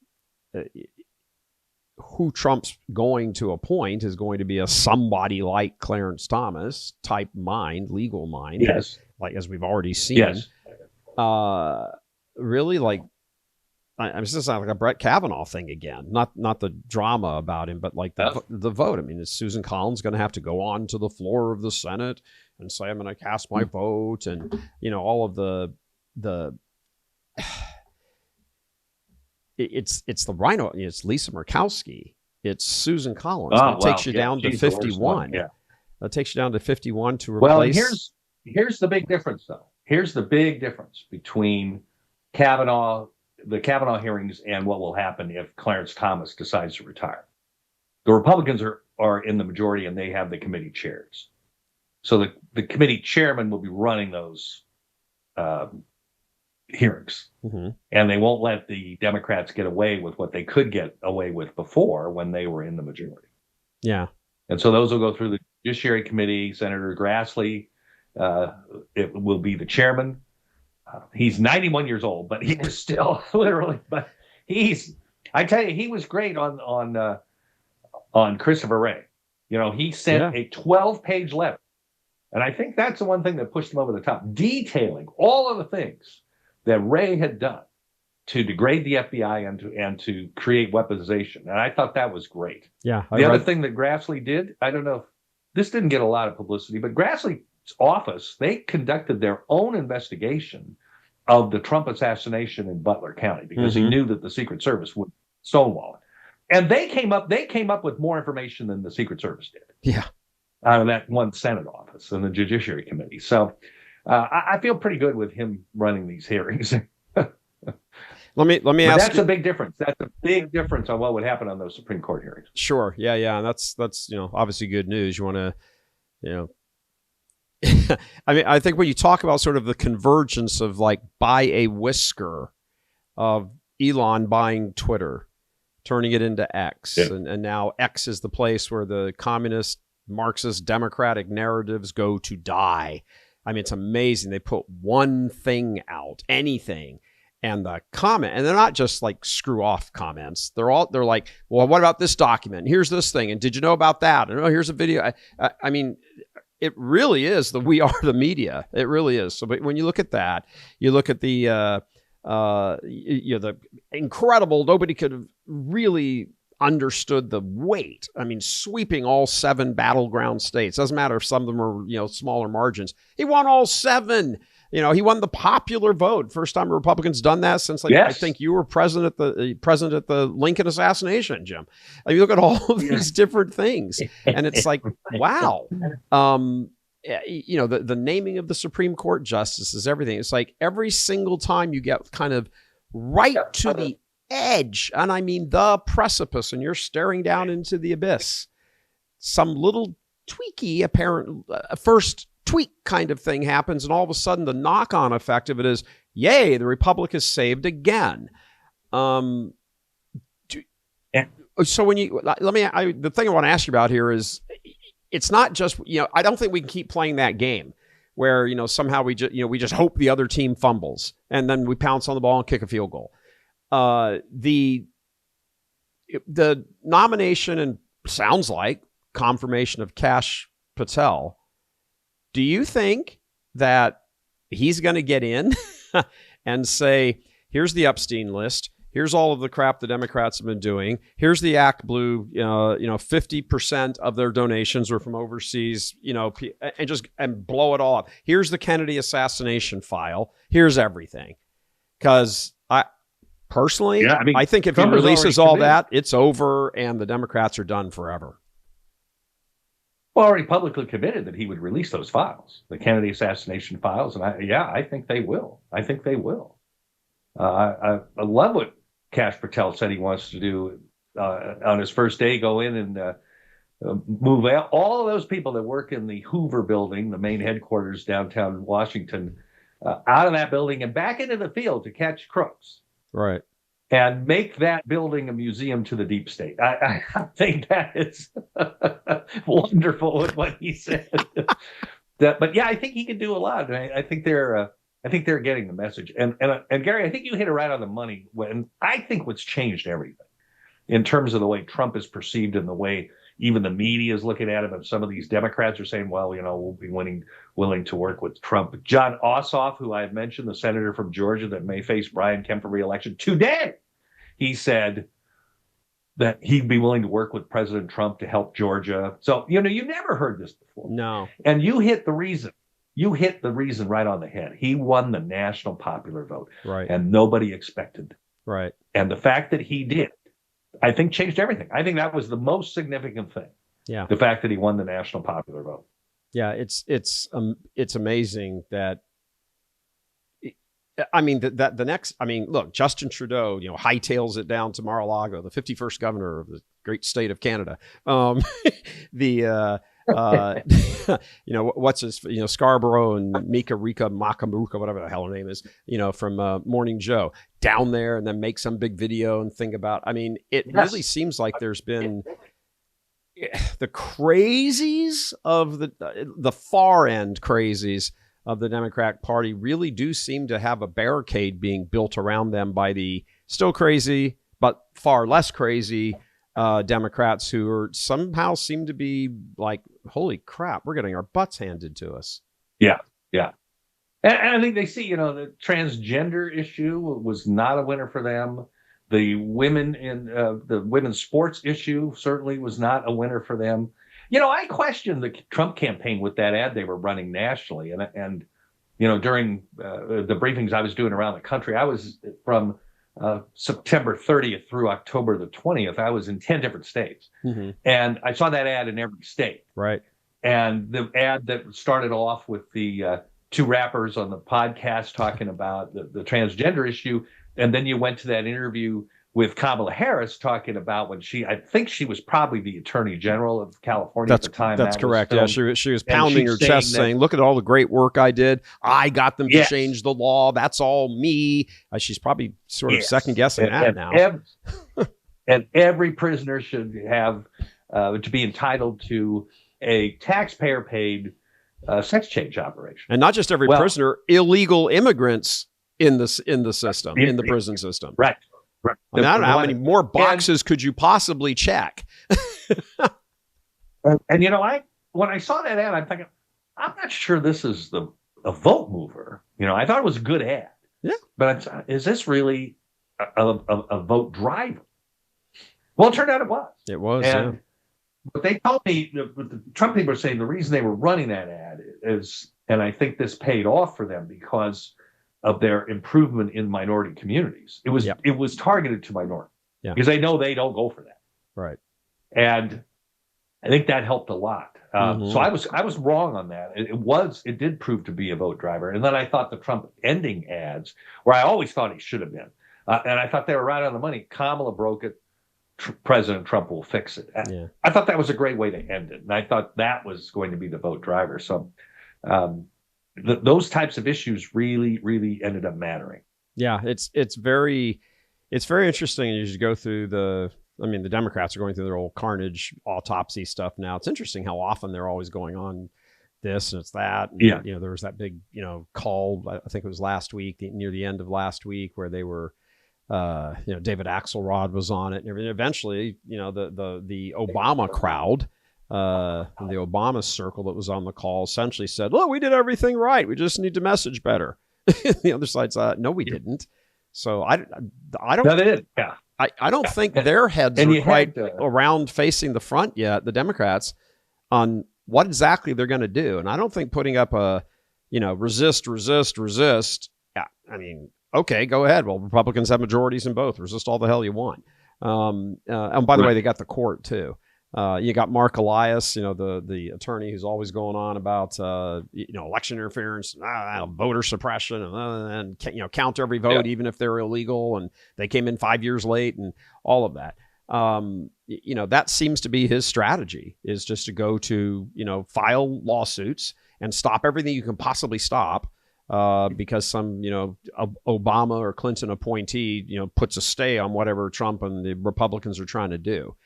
who Trump's going to appoint is going to be a somebody like Clarence Thomas type mind, legal mind. Yes. Like, as we've already seen. Yes. Really, it's just like a Brett Kavanaugh thing again. Not the drama about him, but like the vote. I mean, is Susan Collins going to have to go on to the floor of the Senate and say, I'm going to cast my vote, and all of the it's the Rhino. It's Lisa Murkowski. It's Susan Collins. It takes you down to 51. Yeah, that takes you down to 51 to replace. Well, here's the big difference, though. Here's the big difference between the Kavanaugh hearings and what will happen if Clarence Thomas decides to retire. The Republicans are in the majority, and they have the committee chairs. So the committee chairman will be running those hearings, and they won't let the Democrats get away with what they could get away with before when they were in the majority. Yeah. And so those will go through the Judiciary Committee. Senator Grassley it will be the chairman. He's 91 years old, but he is still literally. But I tell you, he was great on Christopher Wray. He sent a 12-page letter, and I think that's the one thing that pushed him over the top, detailing all of the things that Wray had done to degrade the FBI and to create weaponization. And I thought that was great. Yeah. The other thing that Grassley did, I don't know if this didn't get a lot of publicity, but Grassley's office, they conducted their own investigation of the Trump assassination in Butler County because he knew that the Secret Service would stonewall it. And they came up with more information than the Secret Service did. Yeah. Out of that one Senate office and the Judiciary Committee. So I feel pretty good with him running these hearings. Let me ask. That's a big difference. That's a big difference on what would happen on those Supreme Court hearings. Sure. Yeah. And that's obviously good news. You want to I mean, I think when you talk about sort of the convergence of like by a whisker of Elon buying Twitter, turning it into X, and now X is the place where the communist, Marxist, democratic narratives go to die. I mean, it's amazing. They put one thing out, anything, and the comment, and they're not just like screw off comments. They're like, well, what about this document? Here's this thing, and did you know about that? And oh, here's a video. I mean, it really is we are the media. It really is. So, but when you look at that, you look at the the incredible. Nobody could have really understood the weight. I mean, sweeping all 7 battleground states. Doesn't matter if some of them are, smaller margins. He won all 7. He won the popular vote. First time a Republican's done that since, I think you were president at the Lincoln assassination, Jim. I mean, look at all of these different things, and it's like, wow. The naming of the Supreme Court justices, everything. It's like every single time you get kind of right to the edge, and I mean the precipice, and you're staring down into the abyss, some little tweaky apparent first tweak kind of thing happens, and all of a sudden the knock-on effect of it is, yay, the Republic is saved again. So when you the thing I want to ask you about here is, it's not just, I don't think we can keep playing that game where, somehow we just hope the other team fumbles and then we pounce on the ball and kick a field goal. The nomination and sounds like confirmation of Kash Patel. Do you think that he's going to get in and say, here's the Epstein list. Here's all of the crap the Democrats have been doing. Here's the Act Blue, 50% of their donations were from overseas, and blow it all up. Here's the Kennedy assassination file. Here's everything. Because I think if he releases all that, it's over and the Democrats are done forever. Well, already publicly committed that he would release those files, the Kennedy assassination files. And I think they will. I love what Kash Patel said he wants to do on his first day, go in and move out all of those people that work in the Hoover building, the main headquarters downtown Washington, out of that building and back into the field to catch crooks. Right. And make that building a museum to the deep state. I think that is wonderful with what he said. But yeah, I think he can do a lot. I think they're getting the message. And Gary, I think you hit it right on the money. When I think what's changed everything in terms of the way Trump is perceived and the way even the media is looking at him, and some of these Democrats are saying, well, we'll be willing to work with Trump. John Ossoff, who I had mentioned, the senator from Georgia that may face Brian Kemp for re-election today, he said that he'd be willing to work with President Trump to help Georgia. So, you never heard this before. No. And you hit the reason. You hit the reason right on the head. He won the national popular vote. Right. And nobody expected. Right. And the fact that he did, I think, changed everything. I think that was the most significant thing. Yeah. The fact that he won the national popular vote. Yeah, it's amazing that. I mean, look, Justin Trudeau, hightails it down to Mar-a-Lago, the 51st governor of the great state of Canada. What's his, Scarborough and Mika Rika Makamuka, whatever the hell her name is, from Morning Joe, down there and then make some big video and think about, it really seems like there's been the crazies of the far end crazies of the Democratic Party really do seem to have a barricade being built around them by the still crazy, but far less crazy Democrats who are somehow seem to be like, holy crap, we're getting our butts handed to us. Yeah. And I think they see, the transgender issue was not a winner for them. The women in the women's sports issue certainly was not a winner for them. I questioned the Trump campaign with that ad they were running nationally. And during the briefings I was doing around the country, I was from September 30th through October the 20th. I was in 10 different states. Mm-hmm. And I saw that ad in every state. Right. And the ad that started off with the 2 rappers on the podcast talking about the transgender issue. And then you went to that interview with Kamala Harris talking about when I think she was probably the Attorney General of California at the time. That's correct. Yeah, she was And pounding her chest saying, look at all the great work I did. I got them to Yes. change the law. That's all me. She's probably sort of second guessing that now. And every prisoner should have to be entitled to a taxpayer-paid sex change operation. And not just every prisoner, illegal immigrants in the system, in the prison system. Right. I mean, I don't know how many more boxes could you possibly check. And you know, when I saw that ad, I'm thinking, I'm not sure this is a vote mover. You know, I thought it was a good ad. Yeah. But is this really a vote driver? Well, it turned out it was. It was. And what they told me, the Trump people were saying the reason they were running that ad is, and I think this paid off for them because of their improvement in minority communities. It was targeted to minorities because they know they don't go for that. Right. And I think that helped a lot. So I was wrong on that. It did prove to be a vote driver. And then I thought the Trump ending ads, where I always thought he should have been, and I thought they were right on the money. Kamala broke it. President Trump will fix it. I thought that was a great way to end it. And I thought that was going to be the vote driver. So those types of issues really, really ended up mattering. Yeah, it's very interesting as you go through the Democrats are going through their old carnage autopsy stuff now. It's interesting how often they're always going on this and it's that. And, yeah. There was that big, call, I think it was last week, near the end of last week, where they were, David Axelrod was on it. And eventually, the Obama crowd, the Obama circle that was on the call essentially said, look, we did everything right. We just need to message better. The other side said, no, we didn't. So I don't. No, they did. Yeah. I don't think their heads are quite around facing the front yet, the Democrats, on what exactly they're going to do. And I don't think putting up a, resist. Yeah, I mean, okay, go ahead. Well, Republicans have majorities in both. Resist all the hell you want. And by the way, they got the court too. You got Mark Elias, the attorney who's always going on about, election interference, voter suppression, and count every vote, even if they're illegal and they came in 5 years late and all of that. That seems to be his strategy, is just to go to, file lawsuits and stop everything you can possibly stop. Because some, Obama or Clinton appointee, puts a stay on whatever Trump and the Republicans are trying to do.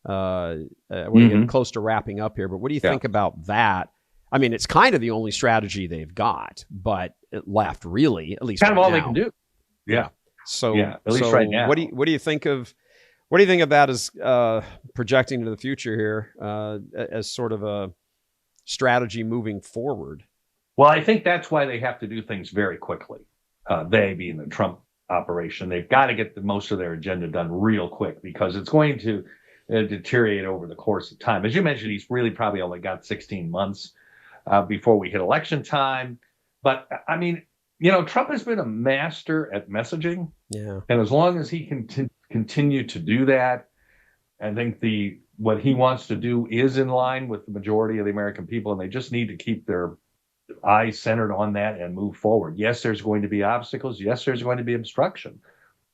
We're getting close to wrapping up here, but what do you think about that? I mean, it's kind of the only strategy they've got, but it left, really, at least kind of all now. they can do. Yeah. So, at least right now. What do you think of that as projecting into the future here, as sort of a strategy moving forward? Well, I think that's why they have to do things very quickly. They being the Trump operation, they've got to get most of their agenda done real quick, because it's going to deteriorate over the course of time. As you mentioned, he's really probably only got 16 months before we hit election time. But I mean, Trump has been a master at messaging. Yeah. And as long as he can continue to do that, I think what he wants to do is in line with the majority of the American people, and they just need to keep their eyes centered on that and move forward. Yes, there's going to be obstacles. Yes, there's going to be obstruction,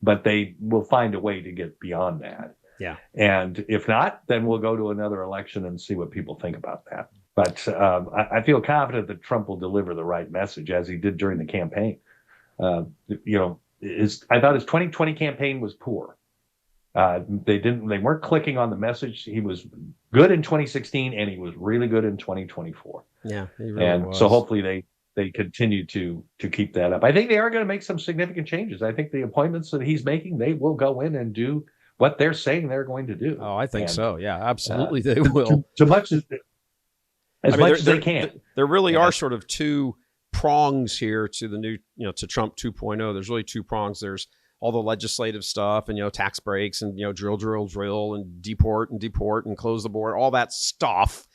but they will find a way to get beyond that. Yeah. And if not, then we'll go to another election and see what people think about that. But I feel confident that Trump will deliver the right message, as he did during the campaign. I thought his 2020 campaign was poor. They weren't clicking on the message. He was good in 2016, and he was really good in 2024. Yeah, he really was. So hopefully they continue to keep that up. I think they are going to make some significant changes. I think the appointments that he's making, they will go in and do what they're saying they're going to do. Oh, I think so. Yeah, absolutely, they will. As much as they can. There really are sort of two prongs here to the new, to Trump 2.0. There's really two prongs. There's all the legislative stuff and, tax breaks and, drill and deport and close the border, all that stuff.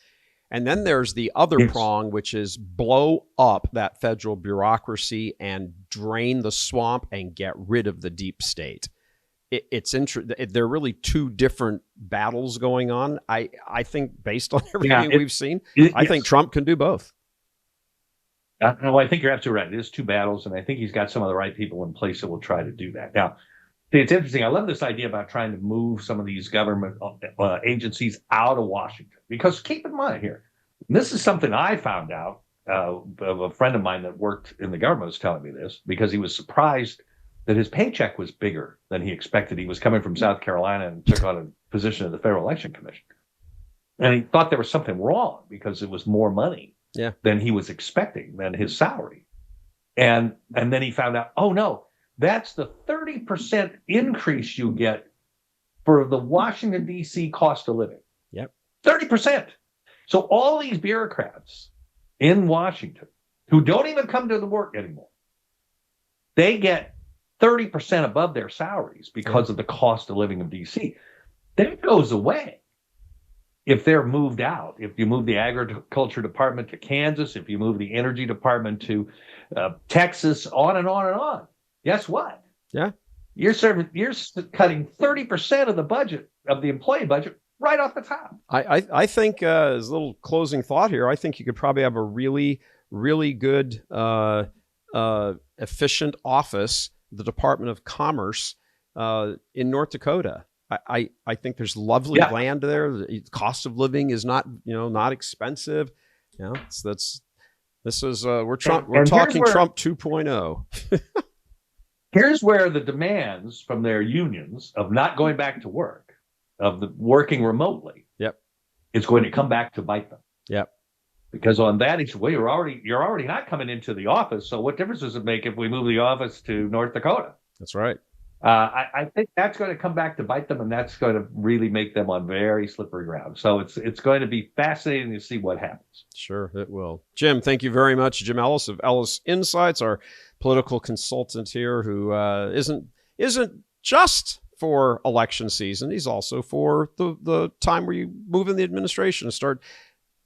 And then there's the other prong, which is blow up that federal bureaucracy and drain the swamp and get rid of the deep state. It's interesting. There are really two different battles going on. I think based on everything we've seen, I think Trump can do both. No, I think you're absolutely right. It is two battles, and I think he's got some of the right people in place that will try to do that. Now, See, it's interesting. I love this idea about trying to move some of these government agencies out of Washington. Because keep in mind here, this is something I found out of a friend of mine that worked in the government was telling me this, because he was surprised that his paycheck was bigger than he expected. He was coming from South Carolina and took on a position at the Federal Election Commission. And he thought there was something wrong because it was more money than he was expecting, than his salary. And then he found out, oh, no, that's the 30% increase you get for the Washington, D.C. cost of living. Yep. 30%. So all these bureaucrats in Washington who don't even come to the work anymore, they get 30% above their salaries because of the cost of living of D.C. That goes away if they're moved out. If you move the agriculture department to Kansas, if you move the energy department to Texas, on and on and on. Guess what? Yeah. You're cutting 30% of the budget, of the employee budget, right off the top. I think, as a little closing thought here, I think you could probably have a really, really good, efficient office, the Department of Commerce, in North Dakota. I think there's lovely land there. The cost of living is not expensive. We're talking Trump 2.0. Here's where the demands from their unions of not going back to work, of the working remotely, is going to come back to bite them. Yep. Because on that issue, well, you're already not coming into the office. So what difference does it make if we move the office to North Dakota? That's right. I think that's going to come back to bite them, and that's going to really make them on very slippery ground. So it's going to be fascinating to see what happens. Sure, it will. Jim, thank you very much. Jim Ellis of Ellis Insights, our political consultant here, who isn't just for election season. He's also for the time where you move in the administration and start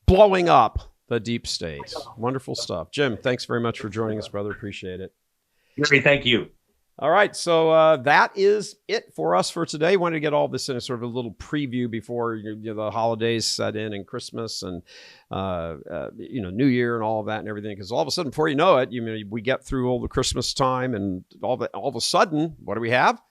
blowing up the deep state. Wonderful stuff. Jim, thanks very much for joining us, brother. Appreciate it. Gary, thank you. All right, so that is it for us for today. Wanted to get all this in a sort of a little preview before the holidays set in, and Christmas and New Year and all of that and everything. Because all of a sudden, before you know it, we get through all the Christmas time and all of a sudden, what do we have?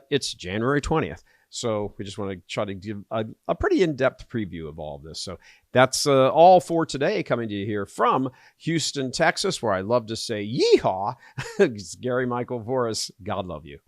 It's January 20th. So we just want to try to give a pretty in-depth preview of all of this. So that's all for today, coming to you here from Houston, Texas, where I love to say yeehaw. It's Gary Michael Voris. God love you.